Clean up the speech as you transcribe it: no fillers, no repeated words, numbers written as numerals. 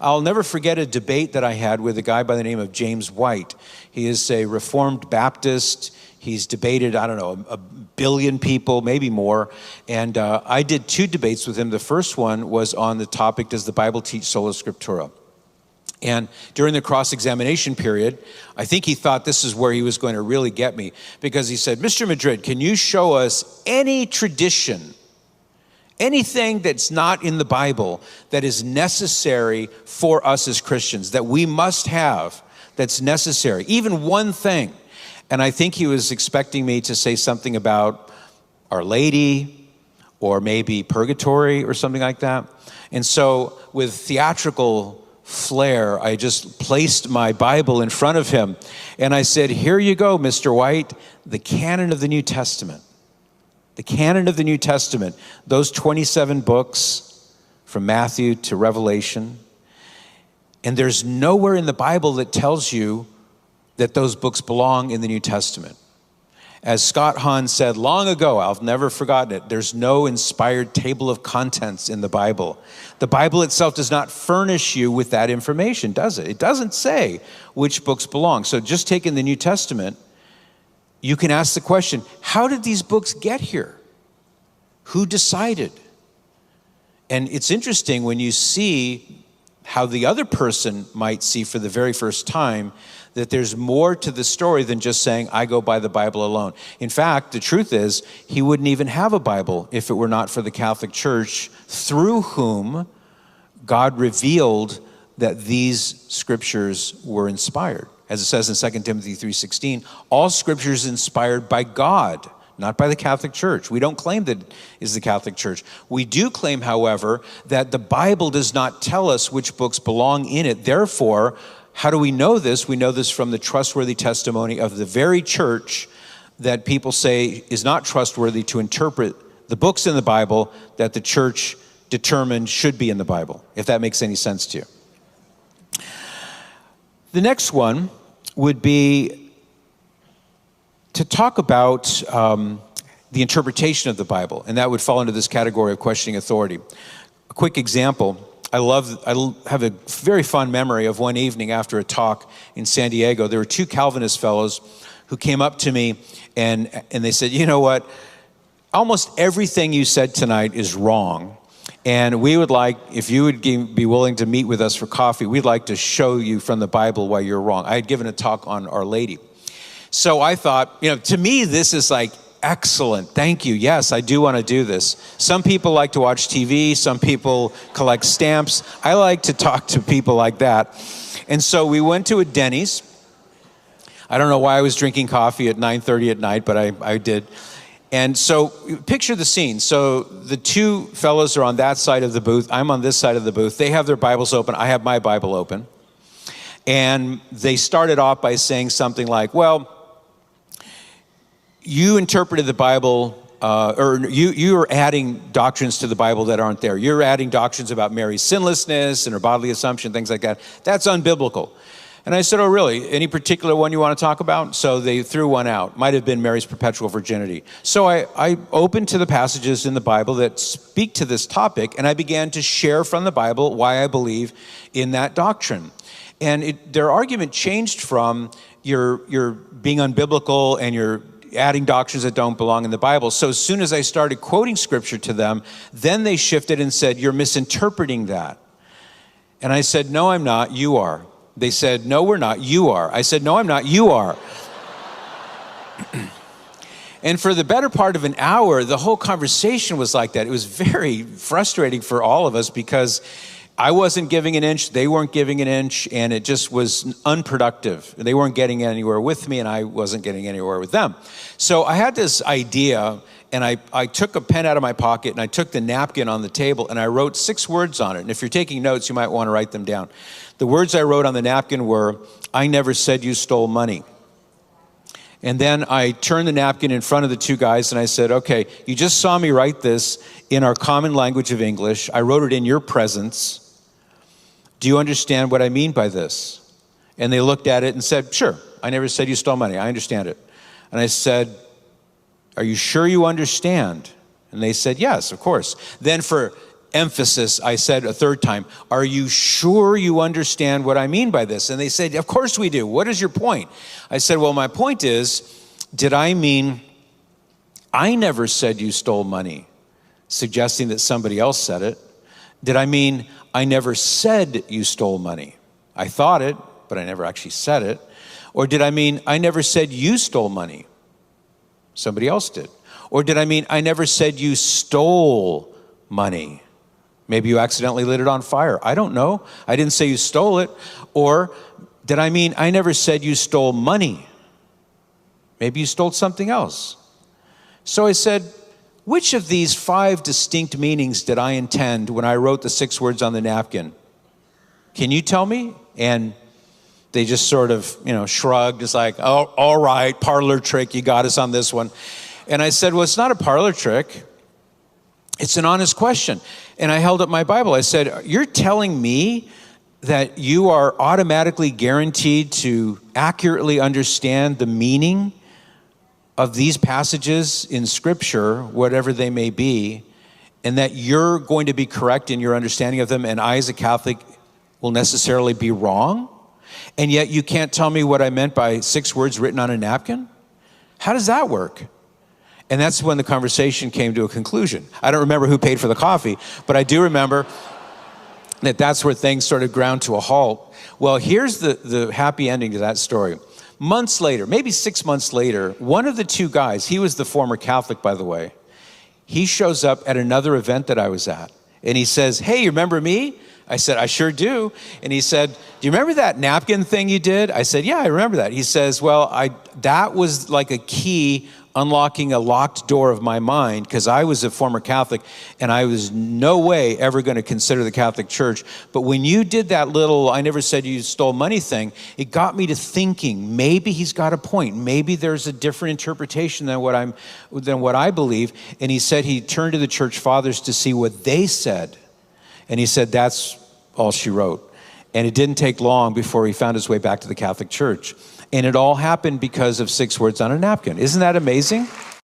I'll never forget a debate that I had with a guy by the name of James White. He is a Reformed Baptist. He's debated, I don't know, a billion people, maybe more. And I did 2 debates with him. The first one was on the topic, does the Bible teach sola scriptura? And during the cross-examination period, I think he thought this is where he was going to really get me, because he said, Mr. Madrid, can you show us any tradition, anything that's not in the Bible that is necessary for us as Christians, that we must have, that's necessary, even one thing? And I think he was expecting me to say something about Our Lady or maybe purgatory or something like that. And so with theatrical flair, I just placed my Bible in front of him and I said, here you go, Mr. White, the canon of the New Testament. The canon of the New Testament, those 27 books from Matthew to Revelation. And there's nowhere in the Bible that tells you that those books belong in the New Testament. As Scott Hahn said long ago, I've never forgotten it, there's no inspired table of contents in the Bible. The Bible itself does not furnish you with that information, does it? It doesn't say which books belong. So just take in the New Testament, you can ask the question, how did these books get here? Who decided? And it's interesting when you see how the other person might see for the very first time that there's more to the story than just saying, I go by the Bible alone. In fact, the truth is, he wouldn't even have a Bible if it were not for the Catholic Church, through whom God revealed that these scriptures were inspired. As it says in 2 Timothy 3:16, all scripture is inspired by God, not by the Catholic Church. We don't claim that it is the Catholic Church. We do claim, however, that the Bible does not tell us which books belong in it. Therefore, how do we know this? We know this from the trustworthy testimony of the very church that people say is not trustworthy to interpret the books in the Bible that the church determined should be in the Bible, if that makes any sense to you. The next one would be to talk about the interpretation of the Bible, and that would fall into this category of questioning authority. A quick example. I have a very fond memory of one evening after a talk in San Diego. There were 2 Calvinist fellows who came up to me and they said, you know what, almost everything you said tonight is wrong. And we would like, if you would be willing to meet with us for coffee, we'd like to show you from the Bible why you're wrong. I had given a talk on Our Lady. So I thought, to me, this is like, excellent, thank you. Yes, I do want to do this. Some people like to watch TV, some people collect stamps. I like to talk to people like that. And so we went to a Denny's. I don't know why I was drinking coffee at 9:30 at night, but I did. And so picture the scene. So the 2 fellows are on that side of the booth. I'm on this side of the booth. They have their Bibles open. I have my Bible open. And they started off by saying something like, well, you interpreted the Bible, or you are adding doctrines to the Bible that aren't there. You're adding doctrines about Mary's sinlessness and her bodily assumption, things like that. That's unbiblical. And I said, oh, really? Any particular one you want to talk about? So they threw one out. Might have been Mary's perpetual virginity. So I opened to the passages in the Bible that speak to this topic, and I began to share from the Bible why I believe in that doctrine. And their argument changed from you're being unbiblical and you're adding doctrines that don't belong in the Bible. So as soon as I started quoting scripture to them, then they shifted and said, you're misinterpreting that. And I said, no, I'm not, you are. They said, no, we're not, you are. I said, no, I'm not, you are. And for the better part of an hour, the whole conversation was like that. It was very frustrating for all of us because I wasn't giving an inch, they weren't giving an inch, and it just was unproductive. They weren't getting anywhere with me, and I wasn't getting anywhere with them. So I had this idea, and I took a pen out of my pocket, and I took the napkin on the table, and I wrote 6 words on it. And if you're taking notes, you might want to write them down. The words I wrote on the napkin were, I never said you stole money. And then I turned the napkin in front of the 2 guys, and I said, okay, you just saw me write this in our common language of English. I wrote it in your presence. Do you understand what I mean by this? And they looked at it and said, sure, I never said you stole money. I understand it. And I said, are you sure you understand? And they said, yes, of course. Then for emphasis, I said a third time, are you sure you understand what I mean by this? And they said, of course we do. What is your point? I said, well, my point is, did I mean, I never said you stole money, suggesting that somebody else said it? Did I mean, I never said you stole money? I thought it, but I never actually said it. Or did I mean, I never said you stole money? Somebody else did. Or did I mean, I never said you stole money? Maybe you accidentally lit it on fire. I don't know. I didn't say you stole it. Or did I mean, I never said you stole money? Maybe you stole something else. So I said, which of these 5 distinct meanings did I intend when I wrote the 6 words on the napkin? Can you tell me? And they just sort of, shrugged. It's like, oh, all right, parlor trick, you got us on this one. And I said, well, it's not a parlor trick. It's an honest question. And I held up my Bible. I said, you're telling me that you are automatically guaranteed to accurately understand the meaning of these passages in Scripture, whatever they may be, and that you're going to be correct in your understanding of them, and I, as a Catholic, will necessarily be wrong? And yet you can't tell me what I meant by 6 words written on a napkin? How does that work? And that's when the conversation came to a conclusion. I don't remember who paid for the coffee, but I do remember that that's where things sort of ground to a halt. Well, here's the happy ending to that story. Months later, maybe 6 months later, one of the 2 guys, he was the former Catholic, by the way, he shows up at another event that I was at. And he says, hey, you remember me? I said, I sure do. And he said, do you remember that napkin thing you did? I said, yeah, I remember that. He says, well, that was like a key unlocking a locked door of my mind, because I was a former Catholic and I was no way ever going to consider the Catholic Church. But when you did that little, I never said you stole money thing, it got me to thinking, maybe he's got a point. Maybe there's a different interpretation than what I believe. And he said he turned to the church fathers to see what they said. And he said, that's all she wrote. And it didn't take long before he found his way back to the Catholic Church. And it all happened because of 6 words on a napkin. Isn't that amazing?